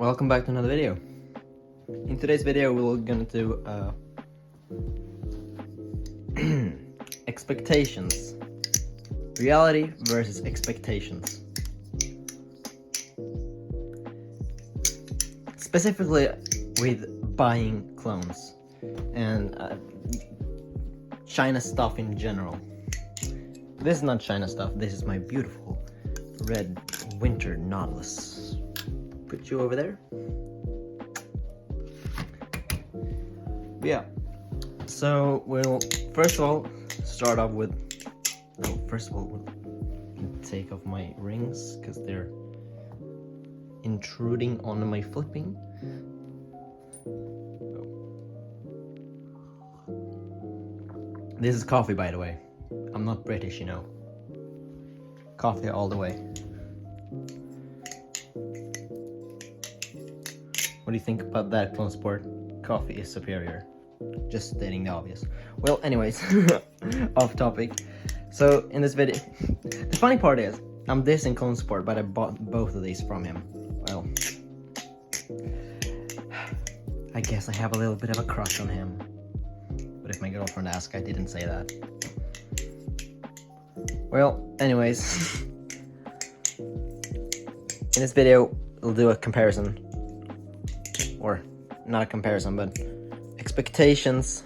Welcome back to another video. In today's video we're gonna do expectations. Reality versus expectations. Specifically with buying clones and China stuff in general. This is not China stuff, this is my beautiful red winter Nautilus. Put you over there. Yeah, so we'll first of all start off with we'll take off my rings because they're intruding on my flipping. This is coffee, by the way. I'm not British, you know. Coffee all the way. What do you think about that, Clone Sport? Coffee is superior. Just stating the obvious. Well, anyways, off topic. So, in this video, the funny part is, I'm dissing Clone Sport, but I bought both of these from him. Well, I guess I have a little bit of a crush on him. But if my girlfriend asks, I didn't say that. Well, anyways, in this video, we'll do a comparison. Or, not a comparison, but expectations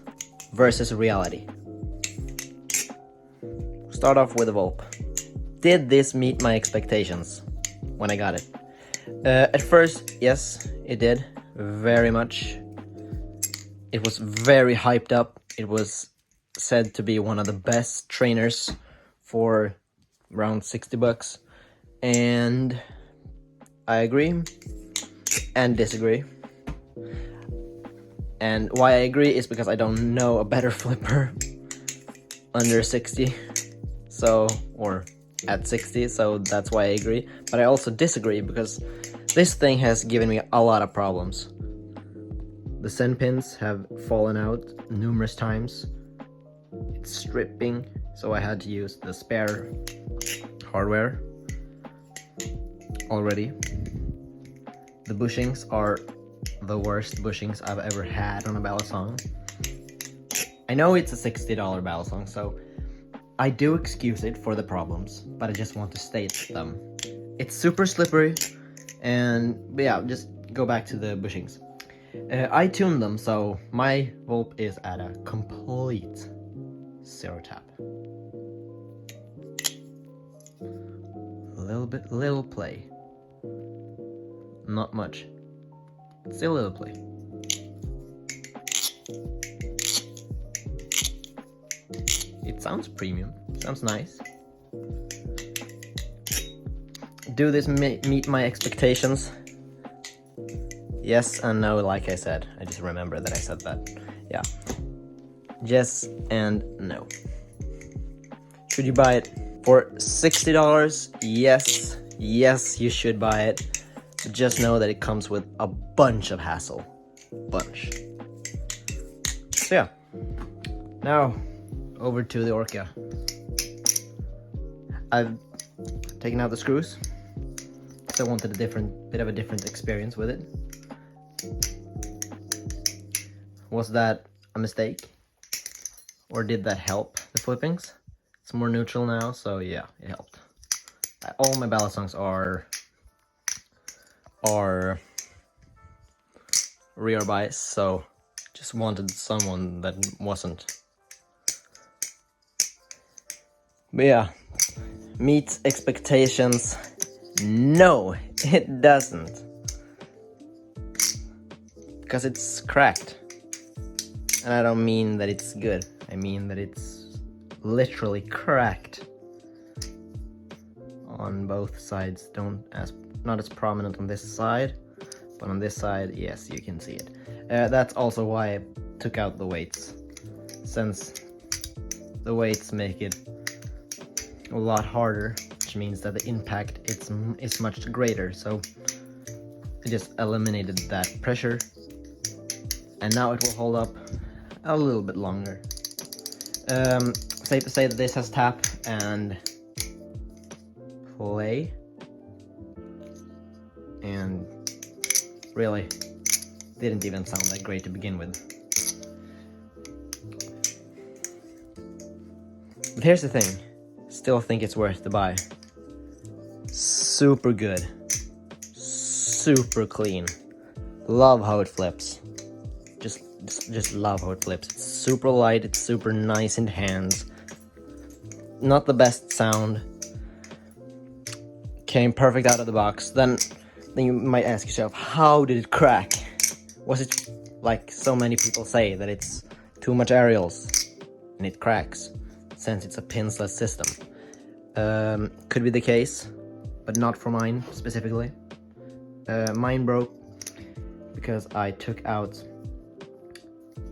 versus reality. Start off with the Volp. Did this meet my expectations when I got it? At first, yes, it did. Very much. It was very hyped up. It was said to be one of the best trainers for around $60. And I agree and disagree. And why I agree is because I don't know a better flipper under 60, so, or at 60, so that's why I agree. But I also disagree because this thing has given me a lot of problems. The send pins have fallen out numerous times. It's stripping, so I had to use the spare hardware already. The bushings are the worst bushings I've ever had on a Balisong. I know it's a $60 Balisong, so I do excuse it for the problems, but I just want to state them. It's super slippery, and yeah, just go back to the bushings. I tuned them, so my Volp is at a complete 0 tap. Little play. Not much. Still a little play. It sounds premium. Sounds nice. Do this meet my expectations? Yes and no, like I said. I just remember that I said that. Yeah. Yes and no. Should you buy it for $60? Yes. Yes, you should buy it. Just know that it comes with a bunch of hassle. Bunch. So yeah. Now, over to the Orca. I've taken out the screws. So I wanted a bit of a different experience with it. Was that a mistake? Or did that help the flippings? It's more neutral now, so yeah, it helped. All my Balisongs are rear bias, so just wanted someone that wasn't. But yeah, meets expectations. No, it doesn't. Because it's cracked. And I don't mean that it's good. I mean that it's literally cracked. On both sides, not as prominent on this side, but on this side, yes, you can see it. That's also why I took out the weights, since the weights make it a lot harder, which means that the impact is much greater. So I just eliminated that pressure, and now it will hold up a little bit longer. Safe to say that this has tap and play, and really didn't even sound that great to begin with. But here's the thing, still think it's worth to buy. Super good, super clean. Love how it flips. Just love how it flips. It's super light, it's super nice in hands. Not the best sound. Came perfect out of the box. Then you might ask yourself, how did it crack? Was it like so many people say that it's too much aerials and it cracks since it's a pinsless system? Could be the case, but not for mine specifically. Mine broke because I took out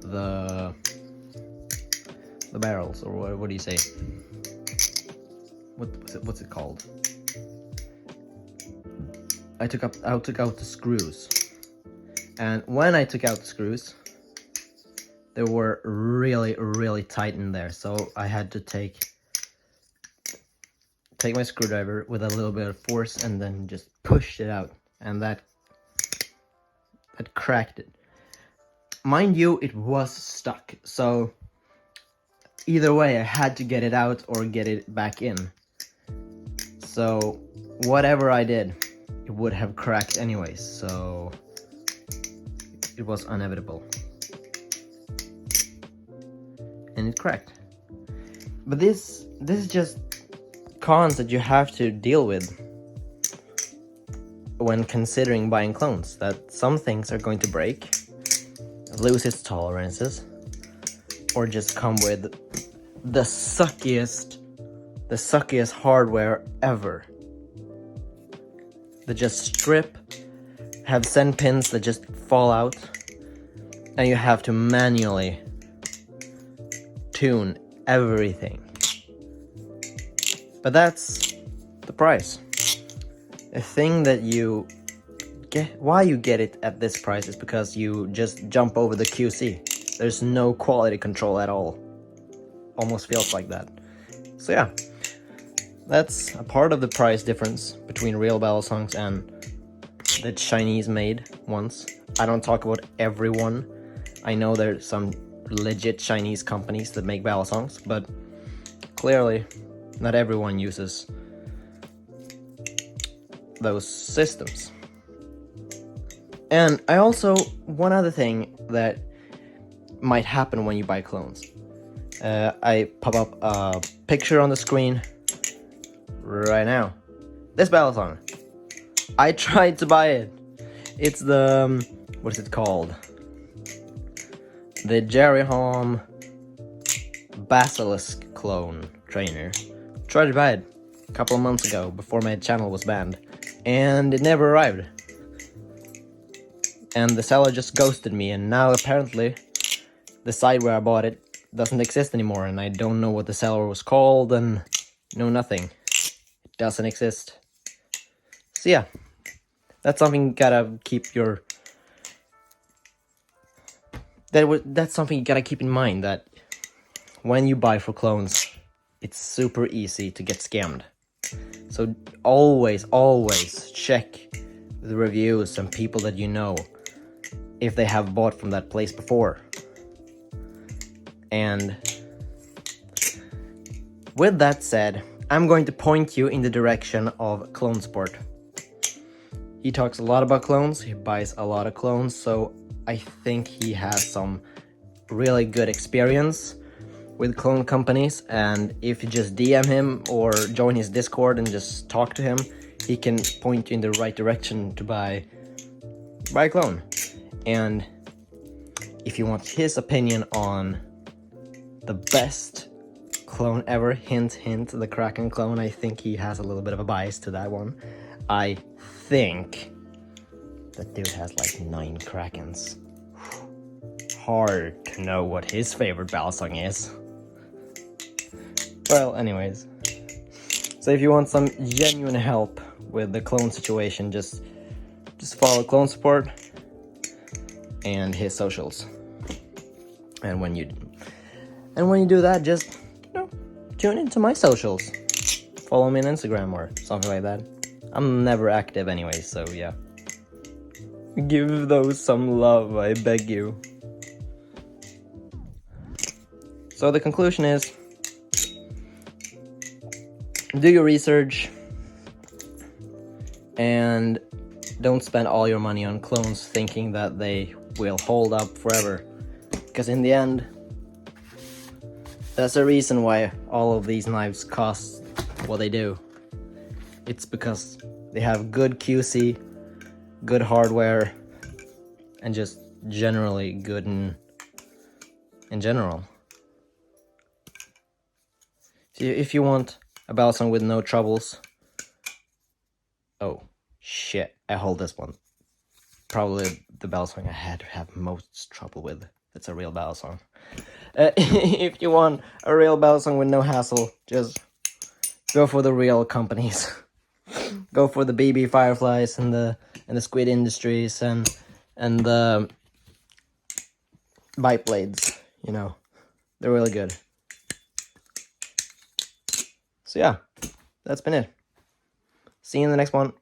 the barrels, or what do you say? What's it called? I took out the screws, and when I took out the screws, they were really tight in there, so I had to take my screwdriver with a little bit of force and then just pushed it out, and that cracked it. Mind you, it was stuck, so either way I had to get it out or get it back in. So whatever I did, it would have cracked anyways, so it was inevitable. And it cracked. But this is just cons that you have to deal with when considering buying clones. That some things are going to break, lose its tolerances, or just come with the suckiest hardware ever. That just strip, have send pins that just fall out, and you have to manually tune everything. But that's the price. The thing that you get, why you get it at this price is because you just jump over the QC. There's no quality control at all. Almost feels like that. So yeah, that's a part of the price difference between real Balisongs and the Chinese made ones. I don't talk about everyone. I know there's some legit Chinese companies that make Balisongs, but clearly not everyone uses those systems. And I also, one other thing that might happen when you buy clones. I pop up a picture on the screen right now. This Balisong. I tried to buy it. It's the, what is it called? The Jerry Hom Basilisk clone trainer. Tried to buy it a couple of months ago before my channel was banned, and it never arrived. And the seller just ghosted me, and now apparently the site where I bought it doesn't exist anymore, and I don't know what the seller was called, and no nothing. It doesn't exist. So yeah, that's something you gotta keep that's something you gotta keep in mind, that when you buy for clones, it's super easy to get scammed. So always check the reviews and people that you know if they have bought from that place before. And with that said, I'm going to point you in the direction of Clone Sport. He talks a lot about clones, he buys a lot of clones, so I think he has some really good experience with clone companies, and if you just DM him or join his Discord and just talk to him, he can point you in the right direction to buy a clone. And if you want his opinion on the best clone ever, hint, the Kraken clone, I think he has a little bit of a bias to that one. I think that dude has like 9 Krakens. Hard to know what his favorite Balisong is. Well, anyways. So if you want some genuine help with the clone situation, just follow Clone Support and his socials. And when you do that, just tune into my socials. Follow me on Instagram or something like that. I'm never active anyways, so yeah. Give those some love, I beg you. So the conclusion is, do your research and don't spend all your money on clones thinking that they will hold up forever. Because in the end, that's the reason why all of these knives cost what they do. It's because they have good QC, good hardware, and just generally good in general. So if you want a Balisong with no troubles... Oh, shit, I hold this one. Probably the Balisong I had to have most trouble with. It's a real Balisong. If you want a real Balisong with no hassle, just go for the real companies. Go for the BB Fireflies and the Squid Industries and the Bite Blades. You know, they're really good. So yeah, that's been it. See you in the next one.